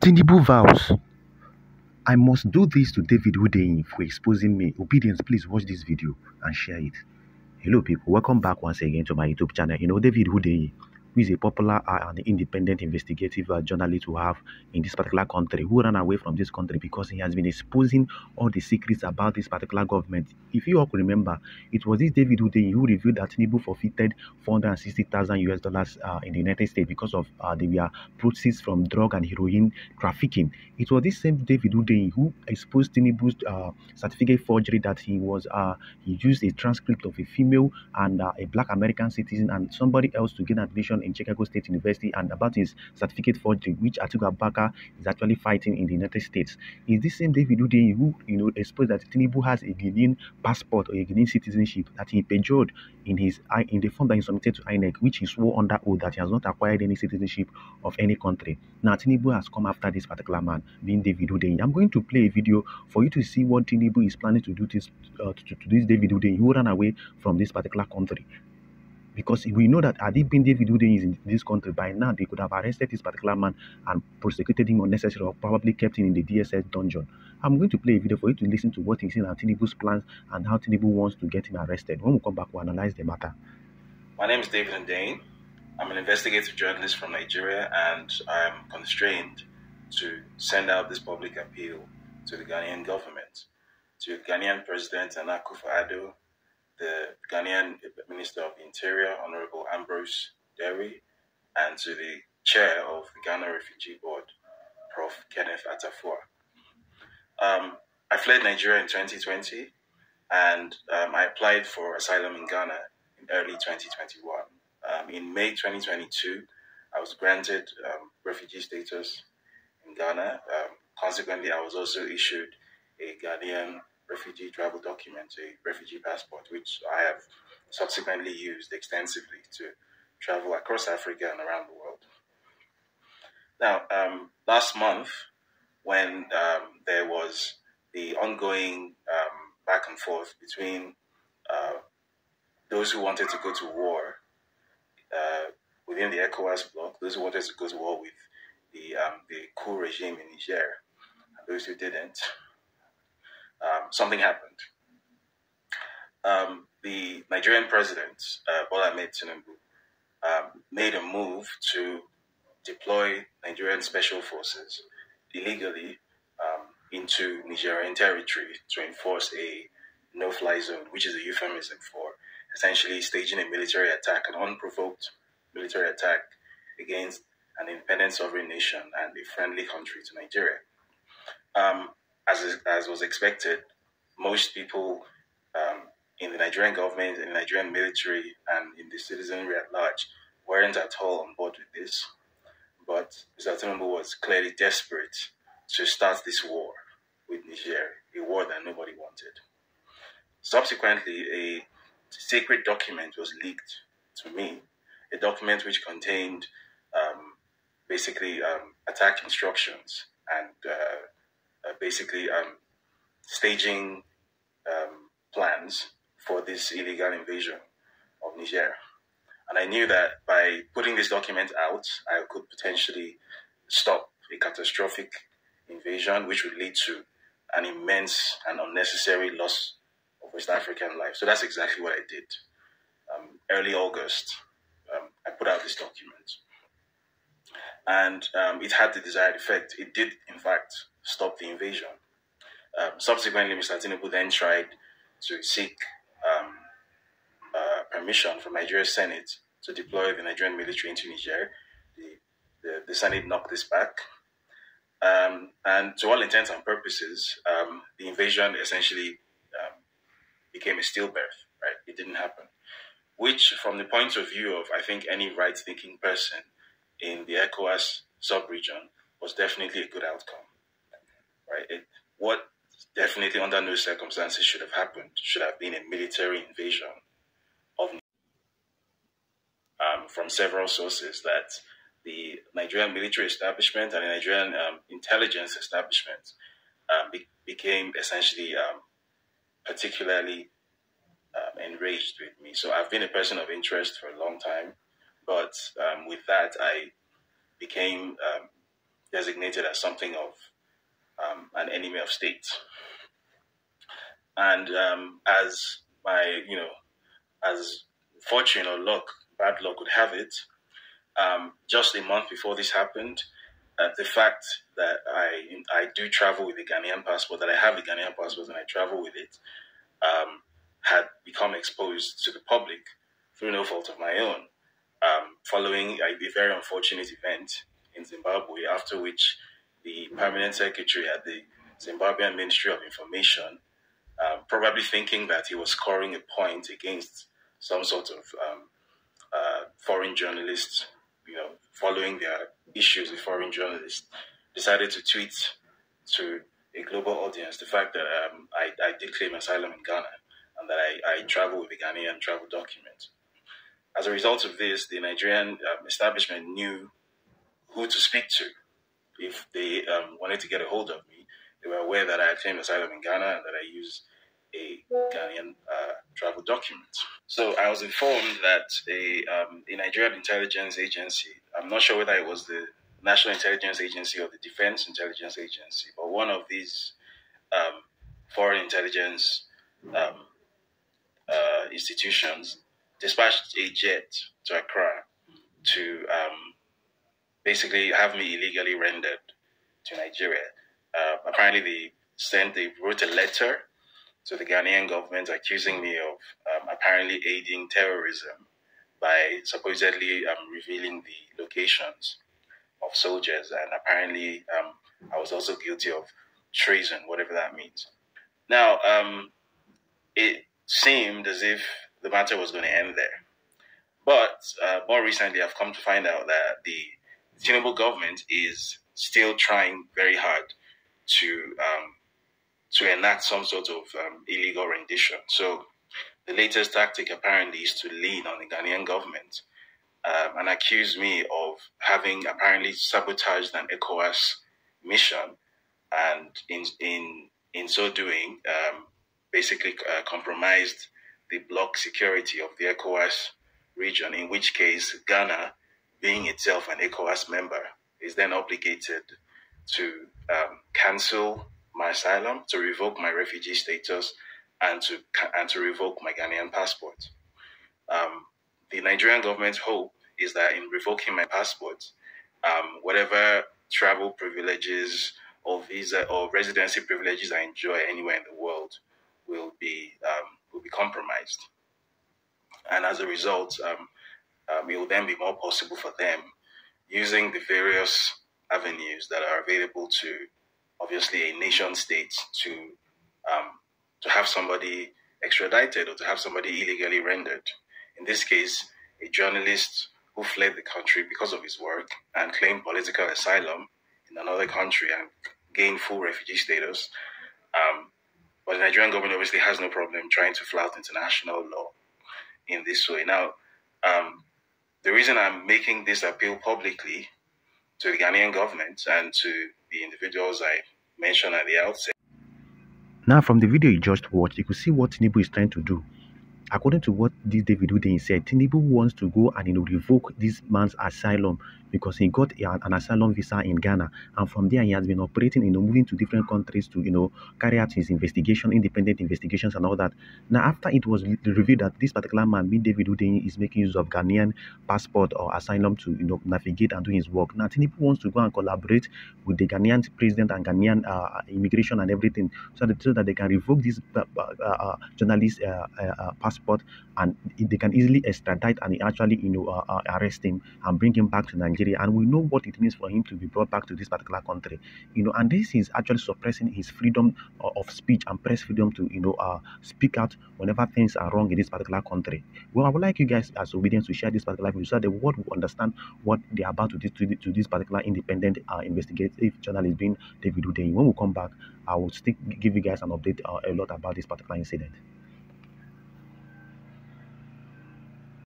Tinubu vows, I must do this to David Hundeyin for exposing me. Obidients, please watch this video and share it. Hello people, welcome back once again to my YouTube channel. David Hundeyin, who is a popular and independent investigative journalist we have in this particular country, who ran away from this country because he has been exposing all the secrets about this particular government. If you all could remember, it was this David Hundeyin who revealed that Tinubu forfeited $460,000 in the United States because of the proceeds from drug and heroin trafficking. It was this same David Hundeyin who exposed Tinubu's certificate forgery, that he used a transcript of a female and a black American citizen and somebody else to gain admission in Chicago State University, and about his certificate forgery, which Atiku Abubakar is actually fighting in the United States. Is this same David Hundeyin who exposed that Tinubu has a Guinean passport or a Guinean citizenship that he perjured in the form that he submitted to Inec, which he swore under oath that he has not acquired any citizenship of any country. Now Tinubu has come after this particular man, being David Hundeyin. I'm going to play a video for you to see what Tinubu is planning to do to this David Hundeyin who ran away from this particular country. Because we know that had it been David Hundeyin is in this country, by now they could have arrested this particular man and prosecuted him unnecessarily, or probably kept him in the DSS dungeon. I'm going to play a video for you to listen to what he's saying about Tinubu's plans and how Tinubu wants to get him arrested. When we come back, we'll analyze the matter. My name is David Hundeyin. I'm an investigative journalist from Nigeria, and I'm constrained to send out this public appeal to the Ghanaian government, to Ghanaian President Nana Akufo-Addo, the Ghanaian Minister of the Interior, Honorable Ambrose Derry, and to the chair of the Ghana Refugee Board, Prof. Kenneth Atafua. I fled Nigeria in 2020, and I applied for asylum in Ghana in early 2021. In May 2022, I was granted refugee status in Ghana. Consequently, I was also issued a Ghanaian refugee travel document, a refugee passport, which I have subsequently used extensively to travel across Africa and around the world. Now, last month, when there was the ongoing back and forth between those who wanted to go to war within the ECOWAS bloc, those who wanted to go to war with the coup regime in Niger, and those who didn't, something happened. The Nigerian president, Bola Tinubu, made a move to deploy Nigerian special forces illegally into Nigerian territory to enforce a no-fly zone, which is a euphemism for essentially staging a military attack, an unprovoked military attack against an independent sovereign nation and a friendly country to Nigeria. As was expected, most people in the Nigerian government, in the Nigerian military, and in the citizenry at large weren't at all on board with this. But Mr. Tinubu was clearly desperate to start this war with Niger, a war that nobody wanted. Subsequently, a secret document was leaked to me, a document which contained basically attack instructions and staging plans for this illegal invasion of Niger. And I knew that by putting this document out, I could potentially stop a catastrophic invasion, which would lead to an immense and unnecessary loss of West African life. So that's exactly what I did. Early August, I put out this document. And it had the desired effect. It did, in fact, stop the invasion. Subsequently, Mr. Tinubu then tried to seek permission from Nigeria's Senate to deploy the Nigerian military into Niger. The Senate knocked this back. And to all intents and purposes, the invasion essentially became a stillbirth, right? It didn't happen. Which, from the point of view of, I think, any right-thinking person in the ECOWAS sub-region, was definitely a good outcome, right? What definitely under no circumstances should have happened should have been a military invasion of from several sources, that the Nigerian military establishment and the Nigerian intelligence establishment became essentially particularly enraged with me. So I've been a person of interest for a long time, but with that I became designated as something of an enemy of state. And as my, as fortune or luck, bad luck would have it, just a month before this happened, the fact that I do travel with a Ghanaian passport, that I have a Ghanaian passport and I travel with it, had become exposed to the public through no fault of my own, following a very unfortunate event in Zimbabwe, after which the permanent secretary at the Zimbabwean Ministry of Information, probably thinking that he was scoring a point against some sort of foreign journalists, following their issues with foreign journalists, decided to tweet to a global audience the fact that I did claim asylum in Ghana and that I travel with a Ghanaian travel document. As a result of this, the Nigerian establishment knew who to speak to if they wanted to get a hold of me. They were aware that I had claimed asylum in Ghana and that I used a Ghanaian travel document. So I was informed that a Nigerian intelligence agency, I'm not sure whether it was the National Intelligence Agency or the Defense Intelligence Agency, but one of these foreign intelligence institutions dispatched a jet to Accra to basically have me illegally rendered to Nigeria. Apparently they wrote a letter to the Ghanaian government accusing me of apparently aiding terrorism by supposedly revealing the locations of soldiers, and apparently I was also guilty of treason, whatever that means. Now, it seemed as if the matter was going to end there. But more recently, I've come to find out that the Tinubu government is still trying very hard to enact some sort of illegal rendition. So the latest tactic apparently is to lean on the Ghanaian government and accuse me of having apparently sabotaged an ECOWAS mission, and in so doing, basically compromised the bloc security of the ECOWAS region, in which case Ghana, being itself an ECOWAS member, is then obligated to cancel my asylum, to revoke my refugee status, and to revoke my Ghanaian passport. The Nigerian government's hope is that in revoking my passport, whatever travel privileges or visa or residency privileges I enjoy anywhere in the world will be compromised, and as a result, it will then be more possible for them, using the various avenues that are available to, obviously, a nation state to have somebody extradited or to have somebody illegally rendered. In this case, a journalist who fled the country because of his work and claimed political asylum in another country and gained full refugee status. But the Nigerian government obviously has no problem trying to flout international law in this way. Now, the reason I'm making this appeal publicly to the Ghanaian government and to the individuals I mentioned at the outset. Now, from the video you just watched, you could see what Tinubu is trying to do. According to what this David Hundeyin said, Tinubu wants to go and revoke this man's asylum because he got an asylum visa in Ghana, and from there he has been operating, moving to different countries to, carry out his investigation, independent investigations and all that. Now, after it was revealed that this particular man, David Hundeyin, is making use of Ghanaian passport or asylum to, navigate and do his work. Now, Tinubu wants to go and collaborate with the Ghanaian president and Ghanaian immigration and everything, so that they can revoke this journalist passport, and they can easily extradite and actually, arrest him and bring him back to Nigeria. And we know what it means for him to be brought back to this particular country, and this is actually suppressing his freedom of speech and press freedom to, speak out whenever things are wrong in this particular country. Well, I would like you guys as Obidients to share this particular video so that the world will understand what they are about to do to this particular independent investigative journalist being David Hundeyin. When we come back, I will give you guys an update a lot about this particular incident.